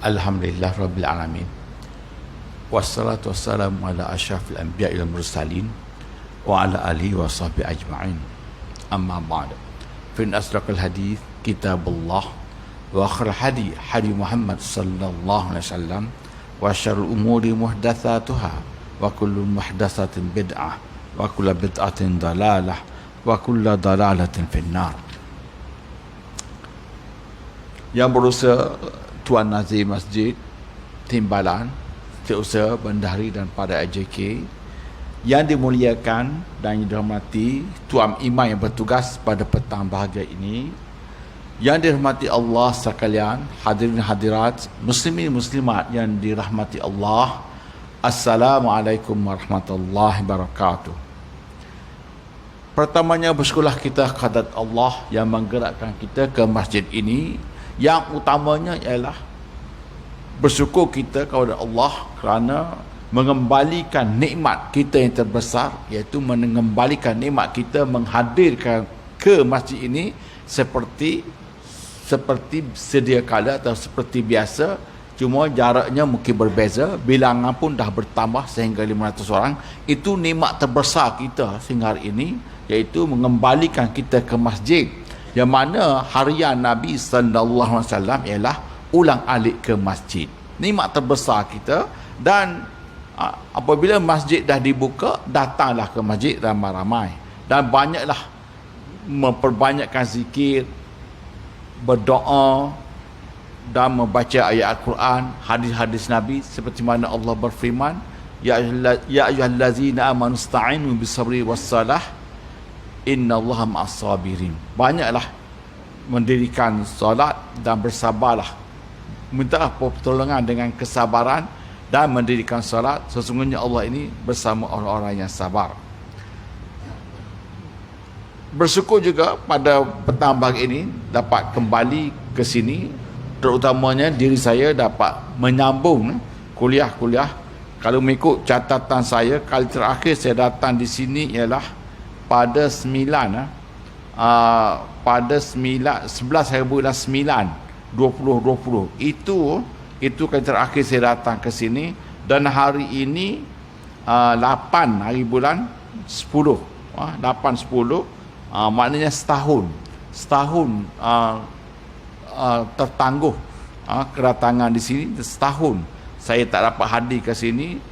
Alhamdulillah Rabbil Alamin. Wassalatu wassalamu ala asyrafil anbiya'i wal mursalin wa ala alihi wa sahbihi ajma'in. Amma ba'd. Fa in asdaqal hadits kitabullah wa khairal hadi hadi Muhammad sallallahu alaihi wasallam wa syarrul umuri muhdatsatuha wa kullu muhdatsatin bid'ah wa kullu bid'atin dalalah wa kullu dalalatin finnar. Yang berusaha Tuan Nazir Masjid Timbalan, Setiausaha Bendahari dan pada AJK yang dimuliakan dan dihormati Tuan Imam yang bertugas pada petang bahagia ini, yang dirahmati Allah sekalian, hadirin hadirat, muslimin muslimat yang dirahmati Allah, Assalamualaikum warahmatullahi wabarakatuh. Pertamanya bersyukurlah kita kepada Allah yang menggerakkan kita ke masjid ini. Yang utamanya ialah bersyukur kita kepada Allah kerana mengembalikan nikmat kita yang terbesar, iaitu mengembalikan nikmat kita menghadirkan ke masjid ini seperti sedia kala atau seperti biasa, cuma jaraknya mungkin berbeza, bilangan pun dah bertambah sehingga 500 orang. Itu nikmat terbesar kita sehingga hari ini, iaitu mengembalikan kita ke masjid, yang mana harian Nabi sallallahu alaihi wasallam ialah ulang alik ke masjid. Nikmat terbesar kita. Dan apabila masjid dah dibuka, datanglah ke masjid ramai-ramai dan banyaklah memperbanyakkan zikir, berdoa dan membaca ayat Al-Quran, hadis-hadis Nabi, seperti mana Allah berfirman, ya ayyuhallazina amanu ista'inu bisabri wassalah innallaha ma'as sabirin. Banyaklah mendirikan solat dan bersabarlah, minta pertolongan dengan kesabaran dan mendirikan solat. Sesungguhnya Allah ini bersama orang-orang yang sabar. Bersyukur juga pada petang pagi ini dapat kembali ke sini, terutamanya diri saya dapat menyambung kuliah-kuliah. Kalau mengikut catatan saya, kali terakhir saya datang di sini ialah pada 11 hari bulan 9 2020. Itu kali terakhir saya datang ke sini, dan hari ini 8 hari bulan 10, 8-10, maknanya setahun tertangguh kedatangan di sini. Setahun saya tak dapat hadir ke sini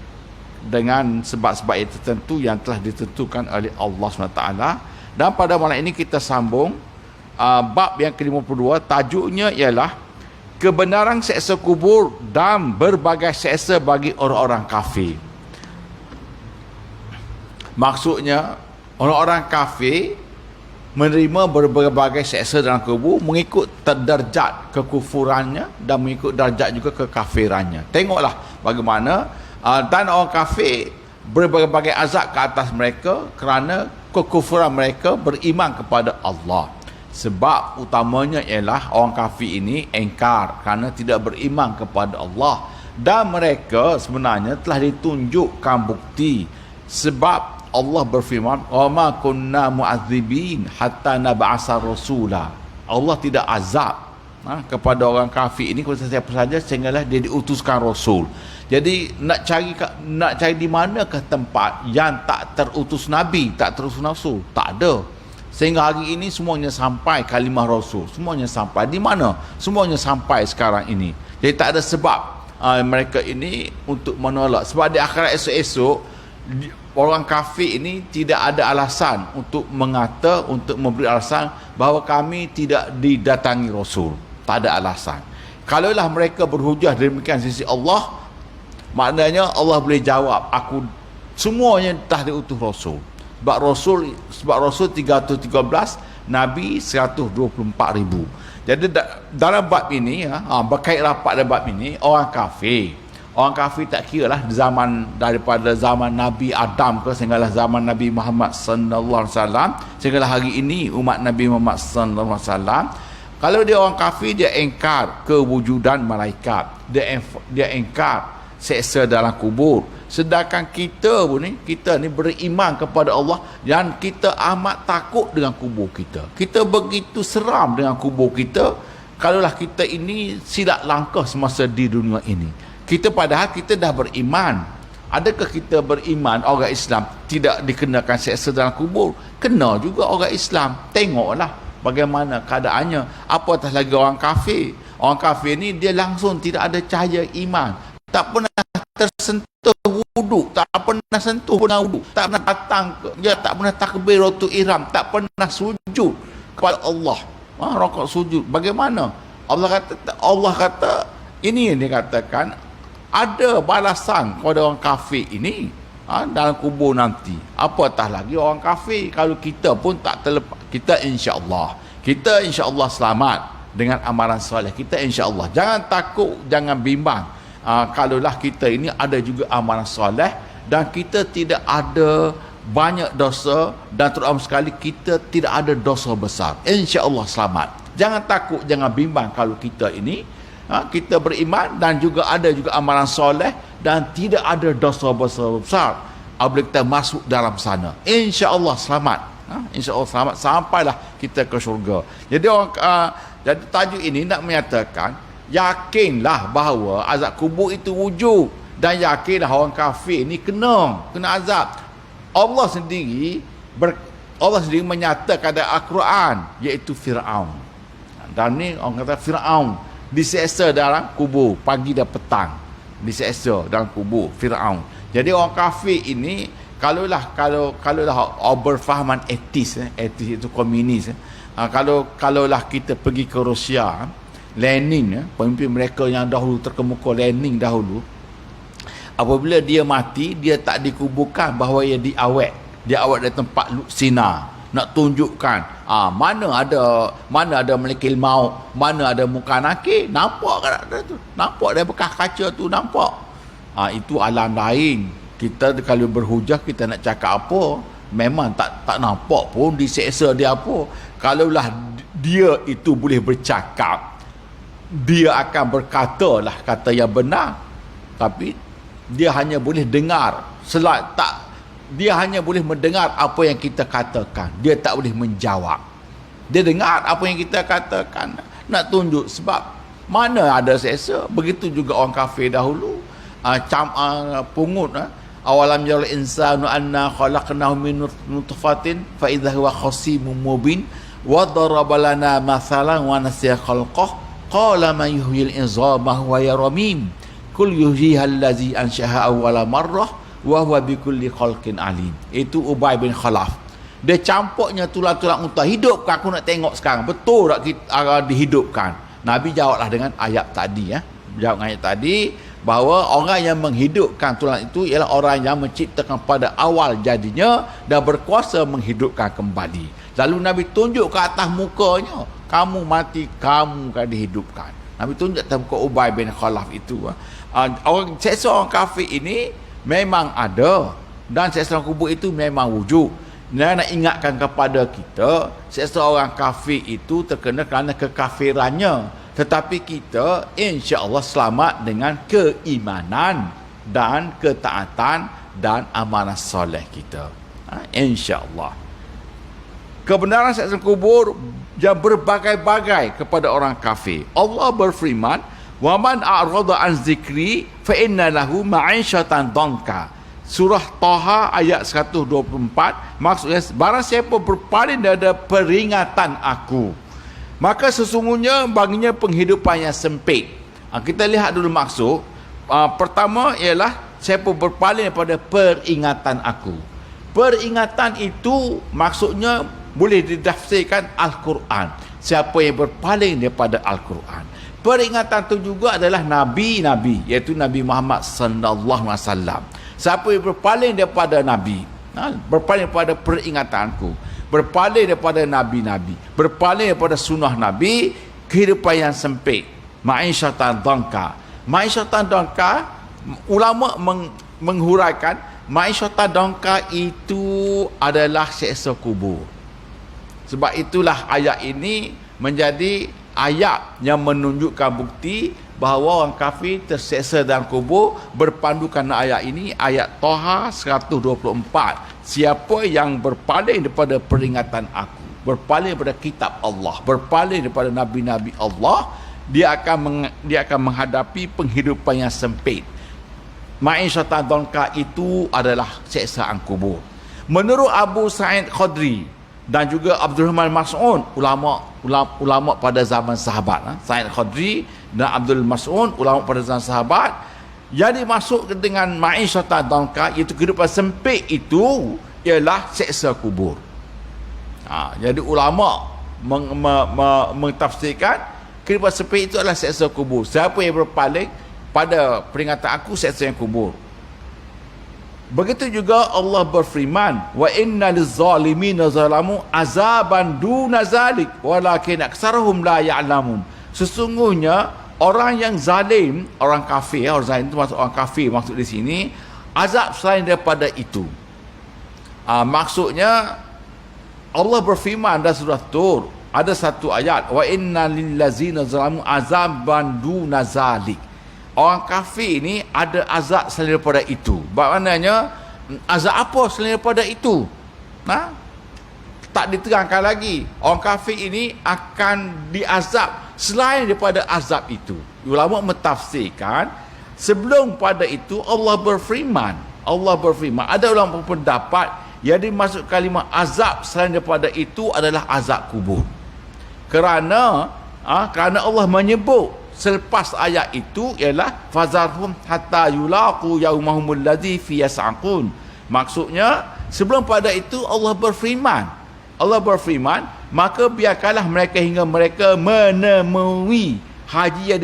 dengan sebab-sebab yang tertentu yang telah ditentukan oleh Allah SWT. Dan pada malam ini kita sambung bab yang ke-52. Tajuknya ialah kebenaran seksa kubur dan berbagai seksa bagi orang-orang kafir. Maksudnya orang-orang kafir menerima berbagai seksa dalam kubur mengikut derajat kekufurannya dan mengikut darjat juga kekafirannya. Tengoklah bagaimana dan orang kafir berbagai azab ke atas mereka kerana kekufuran mereka beriman kepada Allah. Sebab utamanya ialah orang kafir ini engkar kerana tidak beriman kepada Allah, dan mereka sebenarnya telah ditunjukkan bukti. Sebab Allah berfirman, wa ma kunna mu'adzibin hatta nab'asa rasula. Allah tidak azab kepada orang kafir ini kepada siapa saja sehinggalah dia diutuskan rasul. Jadi nak cari di manakah tempat yang tak terutus nabi, tak terutus rasul? Tak ada. Sehingga hari ini semuanya sampai kalimah rasul, semuanya sampai. Di mana semuanya sampai sekarang ini? Jadi tak ada sebab mereka ini untuk menolak. Sebab di akhirat esok-esok orang kafir ini tidak ada alasan untuk mengata, untuk memberi alasan bahawa kami tidak didatangi rasul. Tak ada alasan. Kalaulah mereka berhujah demikian sisi Allah, maknanya Allah boleh jawab, aku semuanya telah diutus rasul. Sebab rasul 313, nabi 124,000. Jadi dalam bab ini, berkait rapat dalam bab ini, orang kafir tak kira lah daripada zaman Nabi Adam ke sehinggalah zaman Nabi Muhammad sallallahu alaihi wasallam, sehinggalah hari ini umat Nabi Muhammad sallallahu alaihi wasallam. Kalau dia orang kafir, dia engkar kewujudan malaikat, dia engkar seksa dalam kubur. Sedangkan kita ni beriman kepada Allah dan kita amat takut dengan kubur kita. Kita begitu seram dengan kubur kita kalaulah kita ini silap langkah semasa di dunia ini. Kita padahal kita dah beriman. Adakah kita beriman orang Islam tidak dikenakan seksa dalam kubur? Kena juga orang Islam. Tengoklah bagaimana keadaannya. Apatah lagi orang kafir. Orang kafir ni dia langsung tidak ada cahaya iman. Tak pernah tersentuh wuduk, tak pernah sentuh pun wuduk, tak pernah datang, dia tak pernah takbiratul ihram, tak pernah sujud kepada Allah. Rakaat sujud. Bagaimana? Allah kata ini yang dikatakan ada balasan kepada orang kafir ini dalam kubur nanti. Apatah lagi orang kafir. Kalau kita pun tak terlepas, kita insya-Allah selamat dengan amalan soleh kita, insya-Allah. Jangan takut, jangan bimbang. Kalaulah kita ini ada juga amalan soleh dan kita tidak ada banyak dosa, dan terutama sekali kita tidak ada dosa besar, insya-Allah selamat. Jangan takut, jangan bimbang kalau kita ini kita beriman dan juga ada juga amalan soleh dan tidak ada dosa besar. Apabila kita masuk dalam sana, insya-Allah selamat. Insya-Allah selamat sampailah kita ke syurga. Jadi jadi tajuk ini nak menyatakan yakinlah bahawa azab kubur itu wujud, dan yakinlah orang kafir ni kena azab. Allah sendiri menyatakan dalam Al-Quran, iaitu Firaun. Dan ni orang kata Firaun diseksa dalam kubur pagi dan petang, diseksa dalam kubur Firaun. Jadi orang kafir ini kalaulah berfahaman etis itu komunis, kalaulah kita pergi ke Rusia, Lenin, pemimpin mereka yang dahulu terkemuka, Lenin dahulu, apabila dia mati, dia tak dikuburkan bahawa dia diawet dari tempat Luxina, nak tunjukkan mana ada malaikat maut, mana ada muka nakir. Nampak kan ada tu, nampak dari bekas kaca tu, nampak. Itu alam lain. Kita kalau berhujah, kita nak cakap apa, memang tak nampak pun diseksa dia apa. Kalaulah dia itu boleh bercakap, dia akan berkatalah kata yang benar, tapi dia hanya boleh dengar, dia hanya boleh mendengar apa yang kita katakan, dia tak boleh menjawab. Dia dengar apa yang kita katakan, nak tunjuk sebab mana ada seksa. Begitu juga orang kafir dahulu, pungut. Awalam yaral insanu anna khalaqnahu min nutfatin fa idza huwa khasimun mubin wa daraba lana mathalan wa nasiya khalqah qala man yuhyil izama huwa yaramim kul yuhyiha allazi anshaha awwala marrah wa huwa bikulli khalqin alim. Itu Ubay bin Khalaf. Dia campurnya tulang-tulang unta. Hidup ke aku nak tengok sekarang, betul tak kita dihidupkan? Nabi jawablah dengan ayat tadi, jawab ayat tadi bahawa orang yang menghidupkan tulang itu ialah orang yang menciptakan pada awal jadinya dan berkuasa menghidupkan kembali. Lalu Nabi tunjuk ke atas mukanya, kamu mati, kamu akan dihidupkan. Nabi tunjuk atas muka Ubay bin Khalaf itu. Seksa orang kafir ini memang ada, dan seksa orang kubur itu memang wujud. Dan nak ingatkan kepada kita, seksa orang kafir itu terkena kerana kekafirannya. Tetapi kita insya-Allah selamat dengan keimanan dan ketaatan dan amalan soleh kita. Insya-Allah. Kebenaran seksa kubur yang berbagai-bagai kepada orang kafir. Allah berfirman, "Wa man a'rada an zikri fa inna lahu ma'isyatan dhanka." Surah Taha ayat 124, maksudnya barang siapa berpaling daripada peringatan aku, maka sesungguhnya baginya penghidupan yang sempit. Kita lihat dulu maksud. Pertama ialah siapa berpaling daripada peringatan aku. Peringatan itu maksudnya boleh ditafsirkan Al-Quran. Siapa yang berpaling daripada Al-Quran. Peringatan itu juga adalah Nabi-Nabi, iaitu Nabi Muhammad sallallahu alaihi wasallam. Siapa yang berpaling daripada Nabi, berpaling daripada peringatanku, berpaling daripada Nabi-Nabi, berpaling daripada sunnah Nabi, kehidupan yang sempit, ma'isyatan dhanka. Ma'isyatan dhanka, ulama menghuraikan ma'isyatan dhanka itu adalah seksa kubur. Sebab itulah ayat ini menjadi ayat yang menunjukkan bukti bahawa orang kafir terseksa dalam kubur. Berpandukan ayat ini, ayat Taha 124. Siapa yang berpaling daripada peringatan aku, berpaling daripada kitab Allah, berpaling daripada nabi-nabi Allah, dia akan menghadapi penghidupan yang sempit. Ma'isyatan dhanka itu adalah siksaan kubur. Menurut Abu Sa'id Khudri dan juga Abdurrahman Mas'ud, ulama pada zaman sahabat, Sa'id Khudri dan Abdul Mas'ud, ulama pada zaman sahabat, yang dimaksud dengan ma'isyatan dhanka, iaitu kehidupan sempit itu ialah siksa kubur. Jadi ulama mentafsirkan kehidupan sempit itu adalah siksa kubur. Siapa yang berpaling pada peringatan aku, siksa yang kubur. Begitu juga Allah berfirman, wa inna liz-zalimina zalamu azaban duna zalik walakin aktsarahum la ya'lamun. Sesungguhnya orang yang zalim, orang kafir, orang zalim itu maksud orang kafir, maksud di sini azab selain daripada itu. Maksudnya Allah berfirman dalam surah Tur, ada satu ayat, wa inna lillazina zalamu azaban duna zalik. Orang kafir ni ada azab selain daripada itu. Maknanya azab apa selain daripada itu? Tak diterangkan lagi. Orang kafir ini akan diazab selain daripada azab itu. Ulama mentafsirkan sebelum pada itu Allah berfirman. Ada ulama berpendapat yang dimaksud kalimah azab selain daripada itu adalah azab kubur. Kerana Allah menyebut selepas ayat itu ialah fazarhum hatta yulaqu yaumahumul ladzi fi yas'aqun. Maksudnya sebelum pada itu Allah berfirman, maka biarkanlah mereka hingga mereka menemui hari yang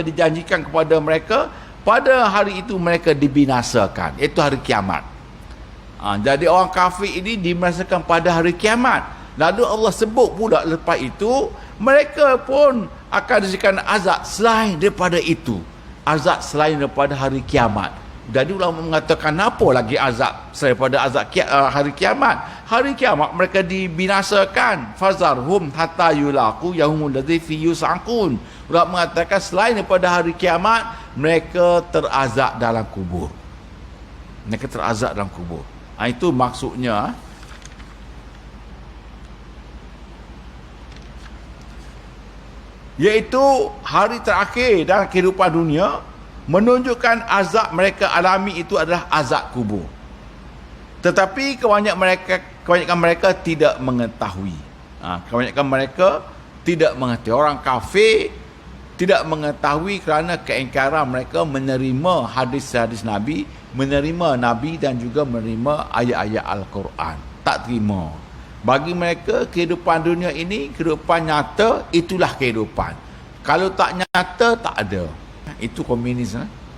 dijanjikan kepada mereka. Pada hari itu mereka dibinasakan, iaitu hari kiamat. Jadi orang kafir ini dibinasakan pada hari kiamat. Lalu Allah sebut pula lepas itu mereka pun akan diberikan azab selain daripada itu, azab selain daripada hari kiamat. Jadi ulama mengatakan apa lagi azab selain daripada azab hari kiamat? Hari kiamat mereka dibinasakan, fazarhum hatta yulaqu yaumul ladzi fi yus'aqun. Ulama mengatakan selain daripada hari kiamat mereka terazab dalam kubur. Itu maksudnya. Iaitu hari terakhir dalam kehidupan dunia, menunjukkan azab mereka alami itu adalah azab kubur. Tetapi kebanyakan mereka tidak mengetahui. Kebanyakan mereka tidak mengetahui. Orang kafir tidak mengetahui kerana keingkaran mereka menerima hadis-hadis Nabi, menerima Nabi dan juga menerima ayat-ayat Al-Quran. Tak terima. Bagi mereka kehidupan dunia ini, kehidupan nyata, itulah kehidupan. Kalau tak nyata, tak ada. Itu komunis,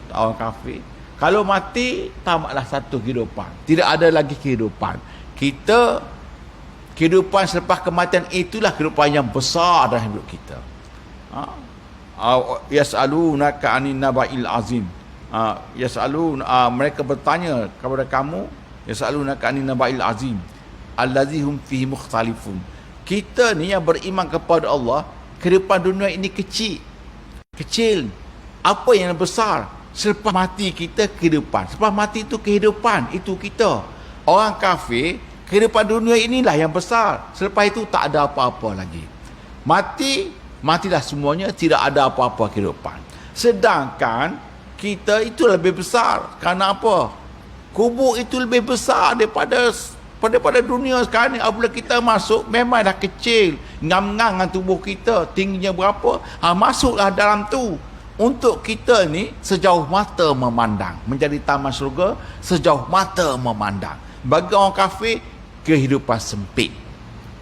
orang kafir. Kalau mati, tamatlah satu kehidupan. Tidak ada lagi kehidupan. Kehidupan selepas kematian itulah kehidupan yang besar dalam hidup kita. Yas'alunaka 'anin naba'il azim. Mereka bertanya kepada kamu, yas'alunaka 'anin naba'il azim allazi hum fihi mukhtalifun. Kita ni yang beriman kepada Allah, kehidupan dunia ini kecil. Apa yang besar? Selepas mati kita kehidupan. Selepas mati itu kehidupan, itu kita. Orang kafir, kehidupan dunia inilah yang besar. Selepas itu tak ada apa-apa lagi. Matilah semuanya, tidak ada apa-apa kehidupan. Sedangkan kita itu lebih besar. Kerana apa? Kubur itu lebih besar daripada dunia sekarang ni. Apabila kita masuk, memang dah kecil, ngam-ngam dengan tubuh kita, tingginya berapa, masuklah dalam tu. Untuk kita ni sejauh mata memandang, menjadi taman syurga sejauh mata memandang. Bagi orang kafir, kehidupan sempit,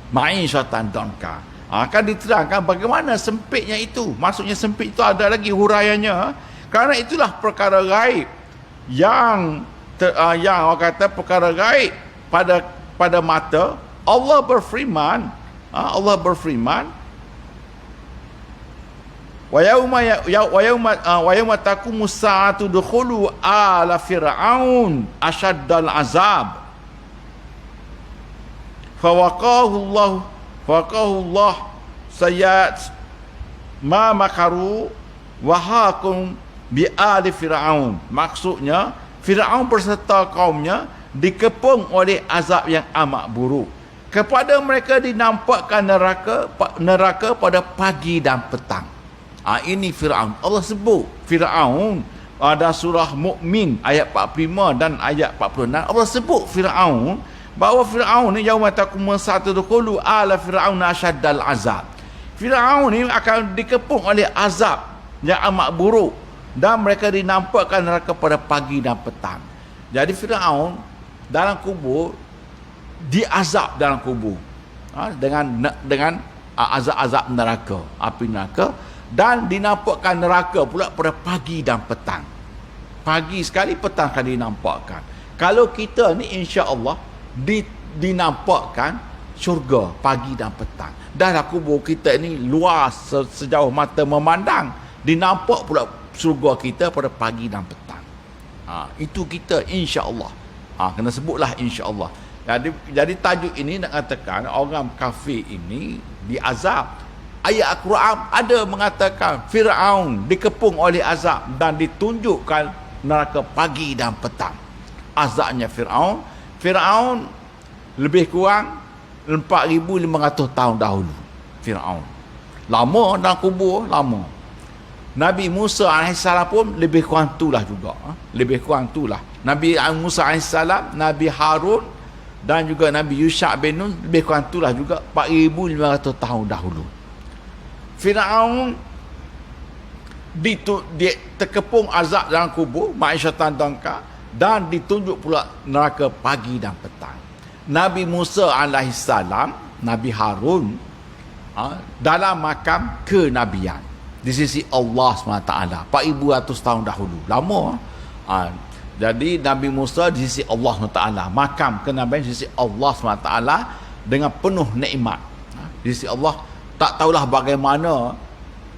ma'isyatan dhanka. Akan diterangkan bagaimana sempitnya itu. Maksudnya sempit itu ada lagi huraiannya. Kerana itulah perkara gaib yang orang kata perkara gaib pada mata. Allah berfirman, wa yauma taqumu sa'atu dukhulu ala fir'aun ashaddal azab fawaqahu Allah sayyat ma makaru wa hakum bi ali fir'aun. Maksudnya Fir'aun berserta kaumnya dikepung oleh azab yang amat buruk. Kepada mereka dinampakkan neraka pada pagi dan petang. Ini Firaun. Allah sebut Firaun pada surah Mukmin ayat 45 dan ayat 46. Allah sebut Firaun bahawa Firaun ni yauma taqum satadkhulu ala Firaun asyaddal azab. Firaun ni akan dikepung oleh azab yang amat buruk dan mereka dinampakkan neraka pada pagi dan petang. Jadi Firaun dalam kubur diazab dalam kubur dengan azab-azab neraka, api neraka, dan dinampakkan neraka pula pada pagi dan petang. Pagi sekali, petang sekali dinampakkan. Kalau kita ni insya-Allah dinampakkan syurga pagi dan petang. Dalam kubur kita ni luas sejauh mata memandang, dinampak pula syurga kita pada pagi dan petang. Itu kita insya-Allah. Kena sebutlah insya-Allah. Jadi tajuk ini nak katakan orang kafir ini diazab. Ayat Al-Quran ada mengatakan Firaun dikepung oleh azab dan ditunjukkan neraka pagi dan petang. Azabnya Firaun lebih kurang 4,500 tahun dahulu. Firaun lama dalam kubur, lama. Nabi Musa AS pun lebih kurang itulah juga. Lebih kurang itulah. Nabi Musa AS, Nabi Harun dan juga Nabi Yusha' bin Nun lebih kurang itulah juga 4,500 tahun dahulu. Firaun dia terkepung azab dalam kubur, ma'isyatan dangka, dan ditunjuk pula neraka pagi dan petang. Nabi Musa AS, Nabi Harun dalam makam kenabian di sisi Allah SWT 4,100 tahun dahulu. Lama. Jadi Nabi Musa di sisi Allah SWT, makam kenabian di sisi Allah SWT dengan penuh nikmat. Di sisi Allah, tak tahulah bagaimana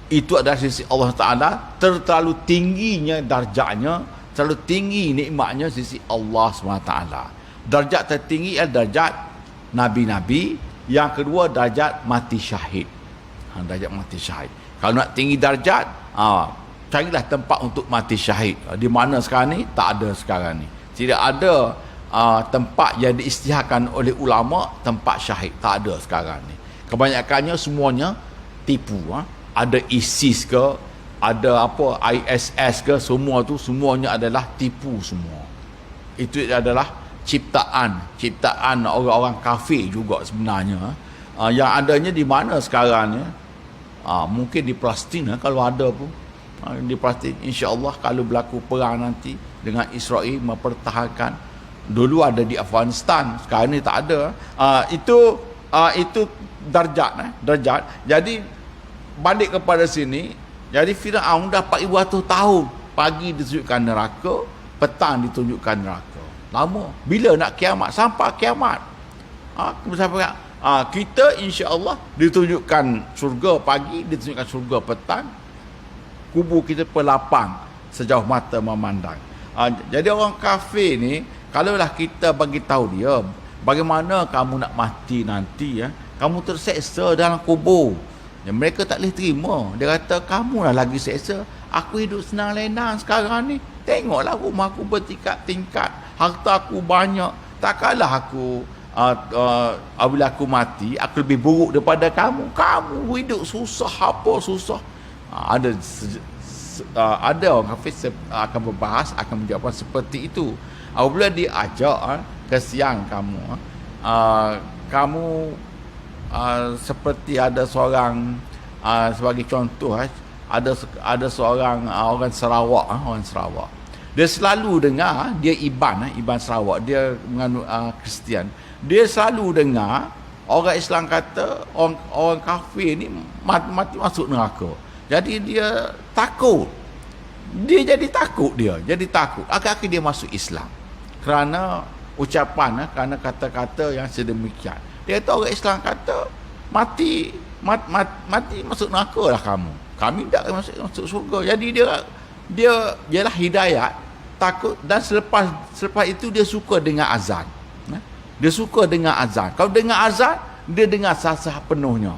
itu adalah di sisi Allah Taala, terlalu tingginya darjatnya, terlalu tinggi nikmatnya di sisi Allah SWT. Darjat tertinggi adalah darjat nabi-nabi, yang kedua darjat mati syahid. Darjat mati syahid. Kalau nak tinggi darjat, carilah tempat untuk mati syahid. Di mana sekarang ni? Tak ada sekarang ni. Tidak ada tempat yang diisytiharkan oleh ulama tempat syahid. Tak ada sekarang ni. Kebanyakannya semuanya tipu. Ada ISIS ke, ada apa ISS ke, semua tu semuanya adalah tipu semua. Itu adalah ciptaan orang-orang kafir juga sebenarnya. Yang adanya di mana sekarang ni? Mungkin di Palestin kalau ada pun. Di Palestin, insya-Allah kalau berlaku perang nanti dengan Israel mempertahankan. Dulu ada di Afghanistan, sekarang ni tak ada. Itu darjat. Jadi balik kepada sini, jadi Firaun dah 4,100 tahun, pagi ditunjukkan neraka, petang ditunjukkan neraka. Lama. Bila nak kiamat? Sampai kiamat. Kita insya-Allah ditunjukkan syurga pagi, ditunjukkan syurga petang. Kubur kita pelapang sejauh mata memandang. Jadi orang kafir ni, kalaulah kita bagi tahu dia bagaimana kamu nak mati nanti, kamu terseksa dalam kubur, mereka tak boleh terima. Dia kata, kamu lah lagi seksa, aku hidup senang lenang sekarang ni. Tengoklah rumah aku bertingkat-tingkat, harta aku banyak, takkanlah aku apabila aku mati aku lebih buruk daripada kamu. Kamu hidup susah, apa susah. Ada orang kafir akan berbahas, akan menjawab seperti itu. Apabila dia ajak, kesian kamu, seperti ada seorang, sebagai contoh, ada seorang orang Sarawak, dia selalu dengar, dia Iban Sarawak, dia menganut Kristian. Dia selalu dengar orang Islam kata orang kafir ni mati masuk neraka. Jadi dia takut. Dia jadi takut. Akhir-akhir dia masuk Islam. Kerana ucapan, kerana kata-kata yang sedemikian. Dia kata orang Islam kata mati masuk neraka lah kamu. Kami tak masuk surga. Jadi dia ialah hidayat, takut, dan selepas itu dia suka dengar azan. Dia suka dengar azan. Kalau dengar azan, dia dengar sah-sah penuhnya.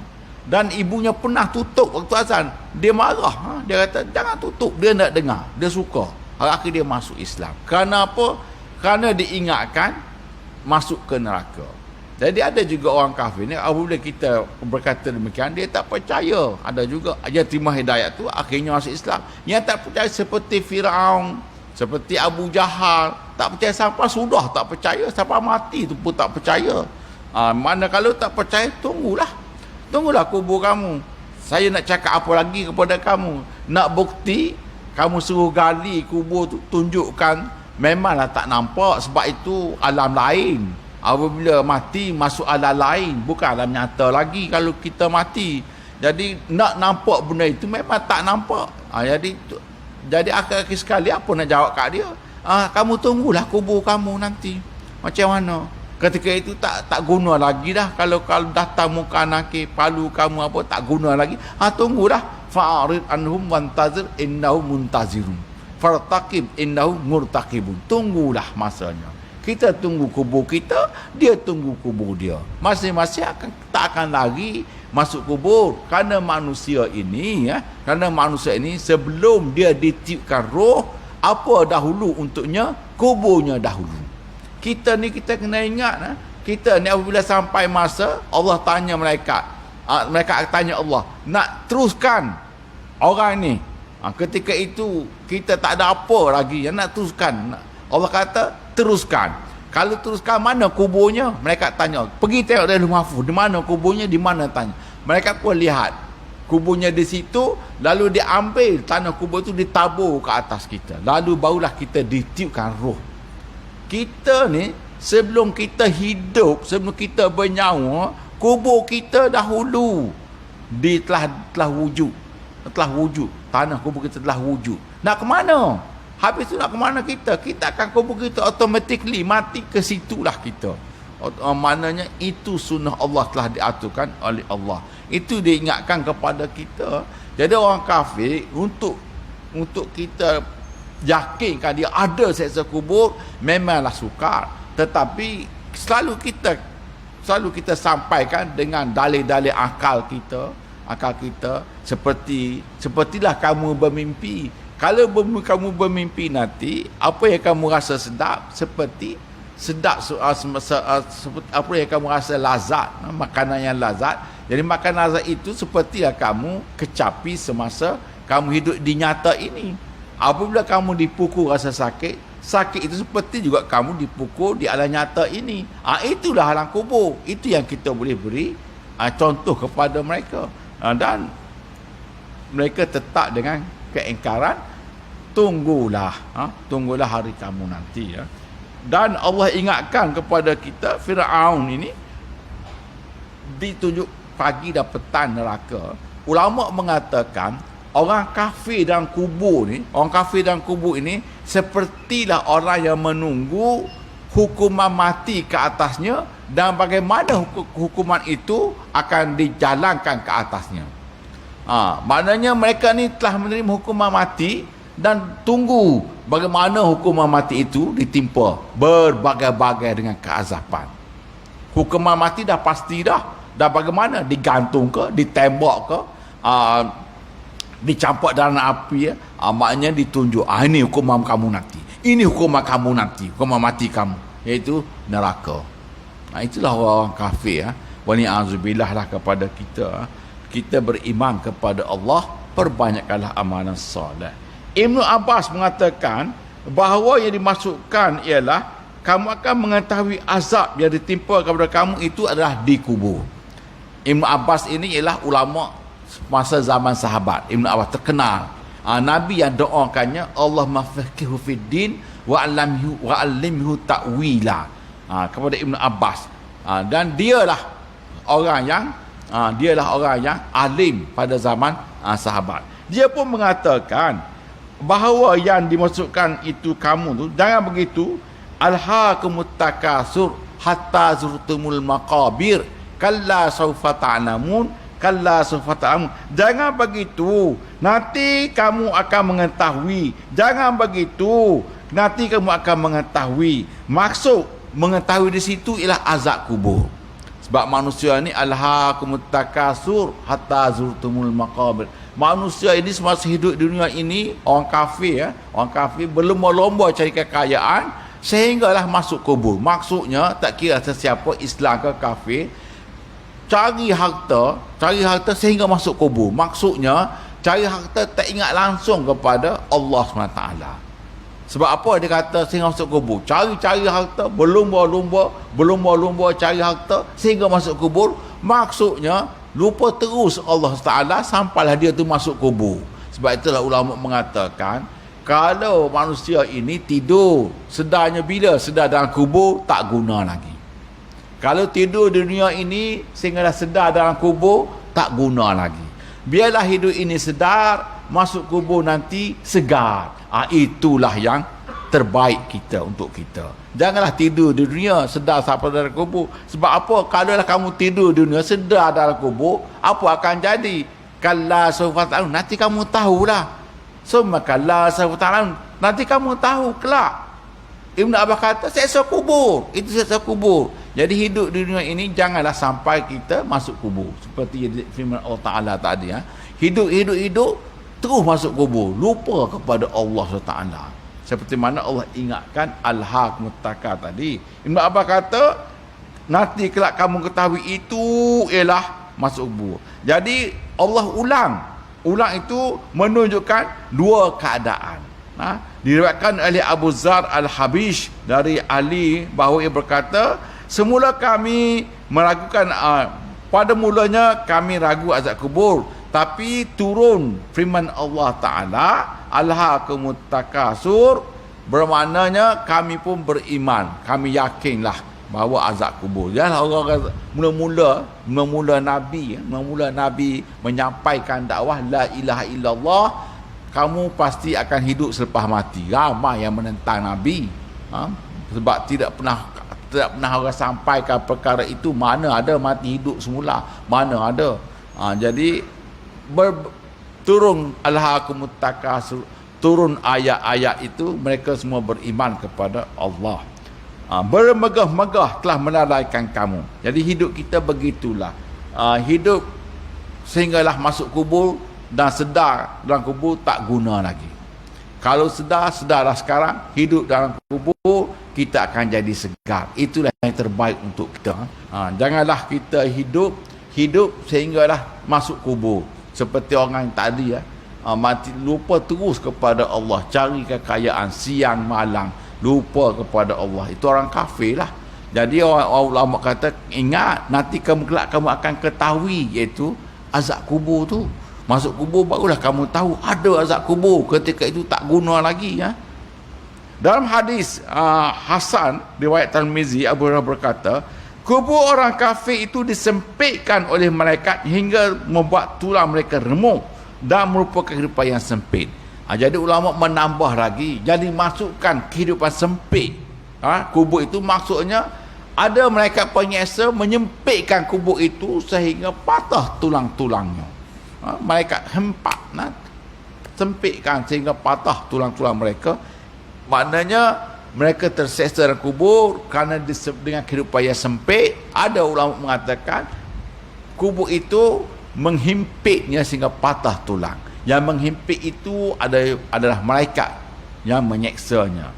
Dan ibunya pernah tutup waktu azan. Dia marah. Dia kata, jangan tutup. Dia nak dengar. Dia suka. Akhir dia masuk Islam. Kerana apa? Kerana diingatkan masuk ke neraka. Jadi ada juga orang kafir ni, apabila kita berkata demikian, dia tak percaya. Ada juga dia terima hidayat tu, akhirnya masuk Islam. Yang tak percaya seperti Firaun, seperti Abu Jahal, tak percaya sampai sudah tak percaya, sampai mati tu pun tak percaya. Mana kalau tak percaya, tunggulah kubur kamu. Saya nak cakap apa lagi kepada kamu? Nak bukti, kamu suruh gali kubur tu, tunjukkan. Memanglah tak nampak, sebab itu alam lain. Apabila mati, masuk alam lain, bukan alam nyata lagi kalau kita mati. Jadi nak nampak benda itu memang tak nampak. Jadi akhir-akhir sekali apa nak jawab kat dia? Kamu tunggulah kubur kamu nanti. Macam mana? Ketika itu tak guna lagi dah. Kalau datang muka nakir, palu kamu apa, tak guna lagi. Tunggulah. Fa'arid anhum wantazir innahum muntazirun. Fartaqib innahum murtaqibun. Tunggulah masanya. Kita tunggu kubur kita, dia tunggu kubur dia. Masing-masing tak akan lari masuk kubur. Kerana manusia ini sebelum dia ditiupkan roh, apa dahulu untuknya? Kuburnya dahulu. Kita kena ingat, kita ni apabila sampai masa Allah tanya mereka tanya Allah, nak teruskan orang ni. Ketika itu kita tak ada apa lagi yang nak teruskan. Allah kata teruskan. Kalau teruskan, mana kuburnya? Mereka tanya, pergi tengok dari mahfuz, di mana kuburnya, di mana tanya. Mereka pun lihat kuburnya di situ, lalu diambil tanah kubur itu, ditabur ke atas kita, lalu barulah kita ditiupkan roh. Kita ni sebelum kita hidup, sebelum kita bernyawa, kubur kita dahulu telah wujud, tanah kubur kita telah wujud. Nak ke mana? Habis tu nak ke mana kita? Kita akan kubur kita automatically mati, ke situlah kita. Maknanya itu sunnah Allah telah diaturkan oleh Allah. Itu diingatkan kepada kita. Jadi orang kafir, untuk kita yakinkan dia ada seksa kubur, memanglah sukar. Tetapi selalu kita sampaikan dengan dalil-dalil akal kita, sepertilah kamu bermimpi. Kalau kamu bermimpi nanti, apa yang kamu rasa sedap, seperti apa yang kamu rasa lazat, makanan yang lazat. Jadi makanan lazat itu sepertilah kamu kecapi semasa kamu hidup di nyata ini. Apabila kamu dipukul rasa sakit itu seperti juga kamu dipukul di alam nyata ini. Itulah alam kubur. Itu yang kita boleh beri contoh kepada mereka. Dan mereka tetap dengan keingkaran, tunggulah hari kamu nanti. Dan Allah ingatkan kepada kita, Firaun ini ditunjuk pagi dan petang neraka. Ulama mengatakan orang kafir dalam kubur ini sepertilah orang yang menunggu hukuman mati ke atasnya, dan bagaimana hukuman itu akan dijalankan ke atasnya. Maknanya mereka ni telah menerima hukuman mati dan tunggu bagaimana hukuman mati itu ditimpa berbagai-bagai dengan keazaban. Hukuman mati dah pasti dah bagaimana, digantung ke, ditembak ke, dicampak dalam api, maknanya ditunjuk, ini hukuman kamu nanti, ini hukuman kamu nanti, hukuman mati kamu, iaitu neraka. Itulah orang kafir. Wa ni'azubillah lah kepada kita beriman kepada Allah, perbanyakkanlah amalan soleh. Ibnu Abbas mengatakan bahawa yang dimasukkan ialah kamu akan mengetahui azab yang ditimpa kepada kamu itu adalah di kubur. Ibnu Abbas ini ialah ulama masa zaman sahabat. Ibnu Abbas terkenal. Nabi yang doakannya, Allah mafaqihu fid din wa allimhu ta'wila, kepada Ibnu Abbas. Dan dialah orang yang alim pada zaman sahabat. Dia pun mengatakan bahawa yang dimasukkan itu kamu tu, jangan begitu, alhaakumut takasur hatta zurtumul maqabir kalla sawfa ta'lamun kalla sawfa ta'lamun. Jangan begitu, nanti kamu akan mengetahui. Jangan begitu, nanti kamu akan mengetahui. Maksud mengetahui di situ ialah azab kubur. Sebab manusia ni alhaakumut takasur hatta zurtumul maqabir. Manusia ini semasa hidup di dunia ini, orang kafir berlomba-lomba cari kekayaan, sehinggalah masuk kubur. Maksudnya tak kira sesiapa, Islam ke kafir, cari harta sehingga masuk kubur. Maksudnya cari harta tak ingat langsung kepada Allah SWT. Sebab apa dia kata sehingga masuk kubur? Cari harta, berlumba-lumba cari harta sehingga masuk kubur. Maksudnya lupa terus Allah Taala sampailah dia tu masuk kubur. Sebab itulah ulama mengatakan, kalau manusia ini tidur, sedarnya bila? Sedar dalam kubur, tak guna lagi. Kalau tidur di dunia ini sehinggalah sedar dalam kubur, tak guna lagi. Biarlah hidup ini sedar, masuk kubur nanti segar. Itulah yang terbaik kita untuk kita. Janganlah tidur di dunia sedar sampai dalam kubur. Sebab apa? Kalaulah kamu tidur di dunia sedar dalam kubur, apa akan jadi? Kalla sawfa ta'lamun, nanti kamu tahulah. Summa kalla sawfa ta'lamun, nanti kamu tahu kelak. Ibn Abbas kata seksa kubur, itu seksa kubur. Jadi hidup di dunia ini janganlah sampai kita masuk kubur. Seperti firman Allah Ta'ala tadi, hidup terus masuk kubur, lupa kepada Allah SWT. Seperti mana Allah ingatkan Al-Haqq Muttaqah tadi. Ibn Abbas kata nanti kelak kamu ketahui itu ialah masuk kubur. Jadi Allah ulang itu menunjukkan dua keadaan. Diriwayatkan oleh Abu Zar Al-Habish dari Ali bahawa ia berkata, semula kami meragukan, pada mulanya kami ragu azab kubur, tapi turun firman Allah Ta'ala, Alhaakumut Takasur, bermaknanya kami pun beriman, kami yakinlah bahawa azab kubur. Janganlah orang kata, mula-mula Nabi menyampaikan dakwah La ilaha illallah, kamu pasti akan hidup selepas mati. Ramai yang menentang Nabi, sebab tidak pernah orang sampaikan perkara itu. Mana ada mati hidup semula, mana ada. Jadi turun Alhaakumut Takasur, turun ayat-ayat itu, mereka semua beriman kepada Allah. Bermegah-megah telah melalaikan kamu. Jadi hidup kita begitulah, hidup sehinggalah masuk kubur, dan sedar dalam kubur tak guna lagi. Kalau sedarlah sekarang, hidup dalam kubur, kita akan jadi segar. Itulah yang terbaik untuk kita. Janganlah kita hidup sehinggalah masuk kubur seperti orang yang tadi, mati lupa terus kepada Allah, cari kekayaan siang malam, lupa kepada Allah. Itu orang kafir lah. Jadi orang ulama kata, ingat nanti kamu akan ketahui, iaitu azab kubur tu. Masuk kubur barulah kamu tahu ada azab kubur. Ketika itu tak guna lagi. Dalam hadis Hasan riwayat Tirmizi, Abu Hurairah berkata, kubur orang kafir itu disempitkan oleh malaikat hingga membuat tulang mereka remuk dan merupakan kehidupan yang sempit. Jadi ulama menambah lagi, jadi masukkan kehidupan sempit. Kubur itu maksudnya ada malaikat penyeksa menyempitkan kubur itu sehingga patah tulang-tulangnya. Malaikat hempak, sempitkan sehingga patah tulang-tulang mereka. Maknanya mereka terseksa dalam kubur kerana dengan kehidupan yang sempit. Ada ulama mengatakan kubur itu menghimpitnya sehingga patah tulang. Yang menghimpit itu adalah malaikat yang menyeksanya.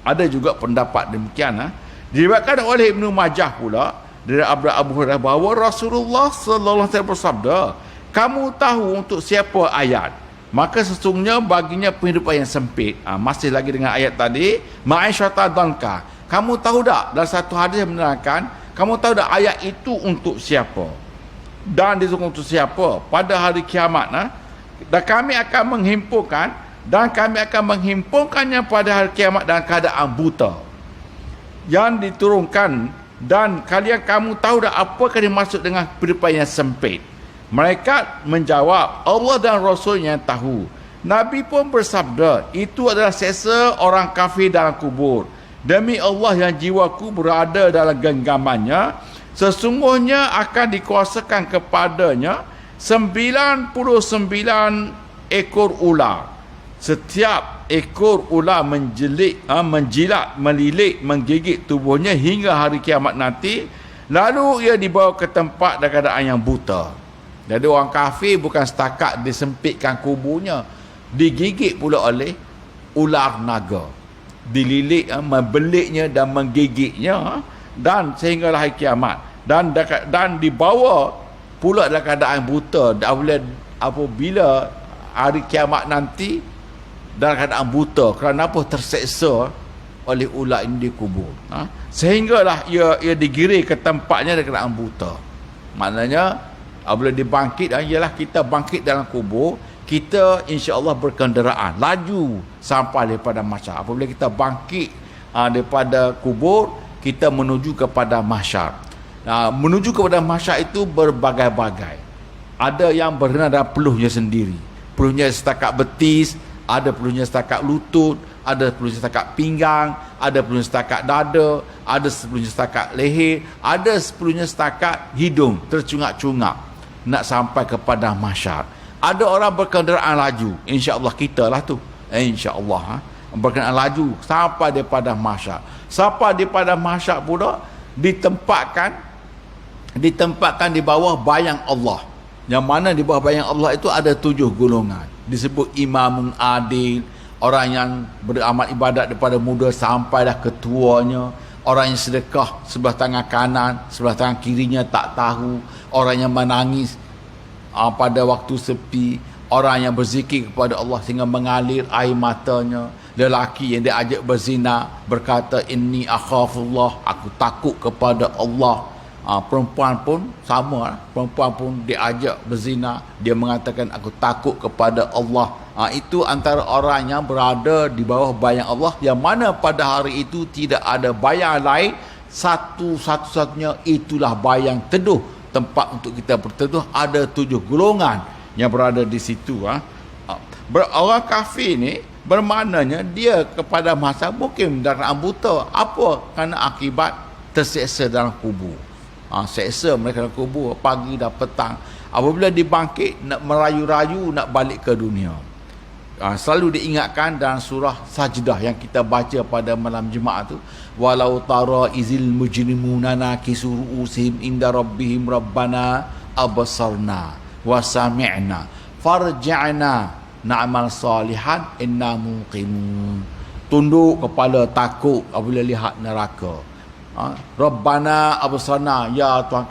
Ada juga pendapat demikian. Diriwayatkan oleh Ibnu Majah pula dari Abu Hurairah bahawa Rasulullah sallallahu alaihi wasallam bersabda, kamu tahu untuk siapa ayat, maka sesungguhnya baginya penghidupan yang sempit. Masih lagi dengan ayat tadi, ma'isyata danka. Kamu tahu tak, dalam satu hadis yang menerangkan, kamu tahu tak ayat itu untuk siapa dan disungguh untuk siapa pada hari kiamat. Dan kami akan menghimpunkannya pada hari kiamat dalam keadaan buta yang diturunkan. Dan kamu tahu tak apakah dimaksud dengan penghidupan yang sempit? Mereka menjawab, Allah dan Rasulnya tahu. Nabi pun bersabda, itu adalah seksa orang kafir dalam kubur. Demi Allah yang jiwaku berada dalam genggamannya, sesungguhnya akan dikuasakan kepadanya 99 ekor ular. Setiap ekor ular menjilat, melilit, menggigit tubuhnya hingga hari kiamat nanti. Lalu ia dibawa ke tempat dalam keadaan yang buta. Jadi orang kafir bukan setakat disempitkan kuburnya, digigit pula oleh ular naga. dililit, membeliknya dan menggigitnya, dan sehinggalah hari kiamat, dan dibawa pula dalam keadaan buta apabila hari kiamat nanti, dalam keadaan buta. Kerana apa? Terseksa oleh ular ini di kubur, sehinggalah ia digiring ke tempatnya dalam keadaan buta. Maknanya apabila dibangkit, ialah kita bangkit dalam kubur, kita insya-Allah berkenderaan laju sampai daripada mahsyar. Apabila kita bangkit daripada kubur, kita menuju kepada mahsyar. Menuju kepada mahsyar itu berbagai-bagai. Ada yang berada dalam peluhnya sendiri, peluhnya setakat betis, ada peluhnya setakat lutut, ada peluhnya setakat pinggang, ada peluhnya setakat dada, ada peluhnya setakat leher, ada peluhnya setakat hidung, tercungak-cungak nak sampai kepada mahsyar. Ada orang berkenderaan laju, insya-Allah kita lah tu, insya-Allah berkenderaan laju sampai daripada mahsyar. Sampai daripada mahsyar pula ditempatkan di bawah bayang Allah. Yang mana di bawah bayang Allah itu ada 7 golongan. Disebut imamun adil, orang yang beramal ibadat daripada muda sampai dah ketuanya, orang yang sedekah sebelah tangan kanan, sebelah tangan kirinya tak tahu, orang yang menangis pada waktu sepi, orang yang berzikir kepada Allah sehingga mengalir air matanya, lelaki yang diajak berzina berkata inni akhafullah, aku takut kepada Allah. Perempuan pun sama, perempuan pun diajak berzina, dia mengatakan aku takut kepada Allah. Itu antara orang yang berada di bawah bayang Allah, yang mana pada hari itu tidak ada bayang lain, satu-satunya itulah bayang teduh, tempat untuk kita berteduh. Ada 7 golongan yang berada di situ. Orang kafir ni bermaknanya dia kepada masa mungkin dalam buta. Apa? Kerana akibat terseksa dalam kubur. Seksa mereka dalam kubur pagi dan petang. Apabila dibangkit, nak merayu-rayu nak balik ke dunia. Selalu diingatkan dalam surah Sajdah yang kita baca pada malam Jumaat tu, walau tara izil mujrimuna nakisu ru'usihim inda rabbihim rabbana absarna wa sami'na farji'na na'mal salihan inna muqinun. Tunduk kepala takut apabila lihat neraka. Rabbana absarna, ya Tuhan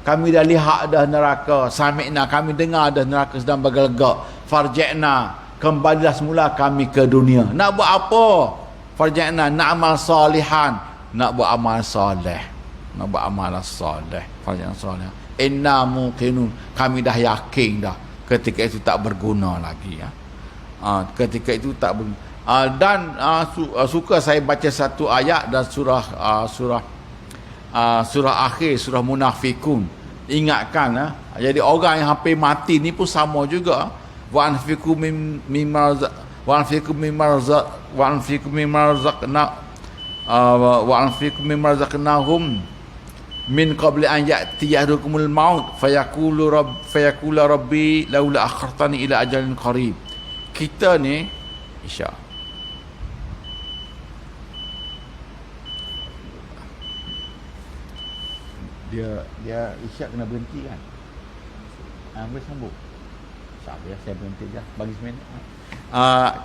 kami dah lihat dah neraka, sami'na, kami dengar dah neraka sedang bergelegak, farji'na, kembalilah semula kami ke dunia. Nak buat apa? Farji'na na'mal salihan, nak buat amal soleh, nak buat amal soleh, farji'na soleh. Inna muqinun, kami dah yakin dah ketika itu tak berguna lagi. Ketika itu tak berguna. Dan suka saya baca satu ayat dan surah akhir, surah Munafikun. Ingatkan, jadi orang yang hampir mati ni pun sama juga. Wa anfiqu mimma razaqnahum min qabli an ya'tiyakumul maut fayaqulu rabbi laula akhartani ila ajalin qarib. Kita ni insya dia isyak kena berhenti kan. Boleh sambung. Saya berhenti je bagi seminit.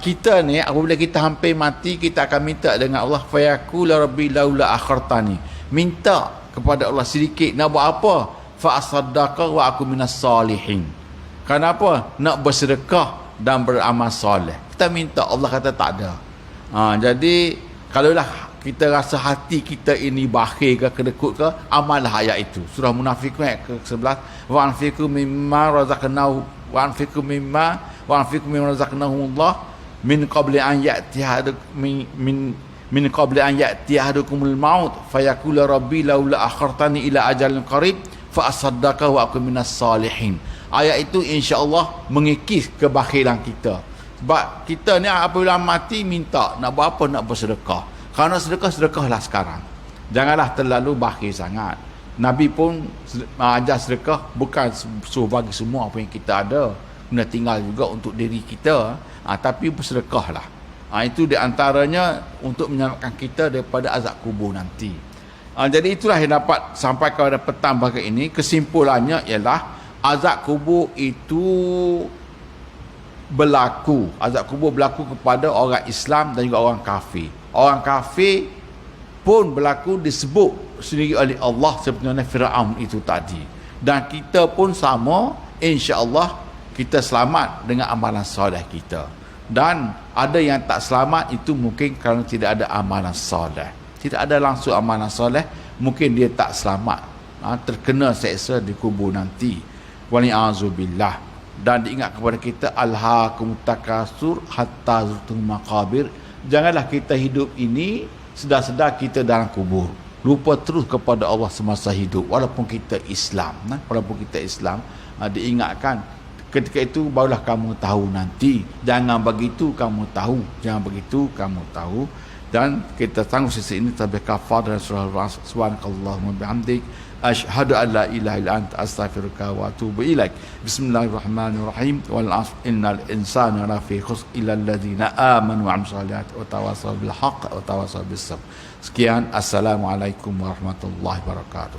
Kita ni apabila kita hampir mati, kita akan minta dengan Allah, fayaqul rabbi laula akhartani, minta kepada Allah sedikit, nak buat apa? Fa asaddaqa wa aku minas salihin. Kenapa? Nak bersedekah dan beramal soleh. Kita minta, Allah kata tak ada. Jadi kalaulah kita rasa hati kita ini bakhil ke, kedekut ke, amallah ayat itu. Surah Munafikun ayat ke-11. Wa anfiqu mimma razaqnahu wa anfiqu mimma razaqnahumullah min qabli an ya'tiyahadukumul maut fayaqulu rabbi laula akhartani ila ajalin qarib fa asaddaqa wa aku minas salihin. Ayat itu insya-Allah mengikis kebakhilan kita. Sebab kita ni apabila mati minta nak buat apa? Nak bersedekah. Kerana sedekahlah sekarang. Janganlah terlalu bakhil sangat. Nabi pun ajar sedekah bukan suruh bagi semua apa yang kita ada, kena tinggal juga untuk diri kita, tapi bersedekahlah. Itu di antaranya untuk menyelamatkan kita daripada azab kubur nanti. Jadi itulah yang dapat sampai kepada petang pagi ini. Kesimpulannya ialah azab kubur itu berlaku. Azab kubur berlaku kepada orang Islam dan juga orang kafir. Orang kafir pun berlaku disebut sendiri oleh Allah sebenarnya Firaun itu tadi. Dan kita pun sama, insya-Allah kita selamat dengan amalan soleh kita. Dan ada yang tak selamat itu mungkin kerana tidak ada amalan soleh. Tidak ada langsung amalan soleh, mungkin dia tak selamat, terkena seksa di kubur nanti. Wali'azubillah. Dan diingat kepada kita, alhaakum takasur hatta zurtum maqabir. Janganlah kita hidup ini sedar-sedar kita dalam kubur, lupa terus kepada Allah semasa hidup, walaupun kita Islam. Walaupun kita Islam, diingatkan ketika itu barulah kamu tahu nanti. Jangan begitu kamu tahu, jangan begitu kamu tahu. Dan kita tangguh sisi ini tabih kafar dan surah subhanakallahumma bihamdik asyhadu an la ilaha illa anta astaghfiruka wa atubu ilaik. Bismillahirrahmanirrahim. Wal 'asr innal insana lafi khusr illa alladhina amanu wa 'amilus solihati wa tawassaw bil haqq wa tawassaw bis sabr. Sekian, assalamualaikum warahmatullahi wabarakatuh.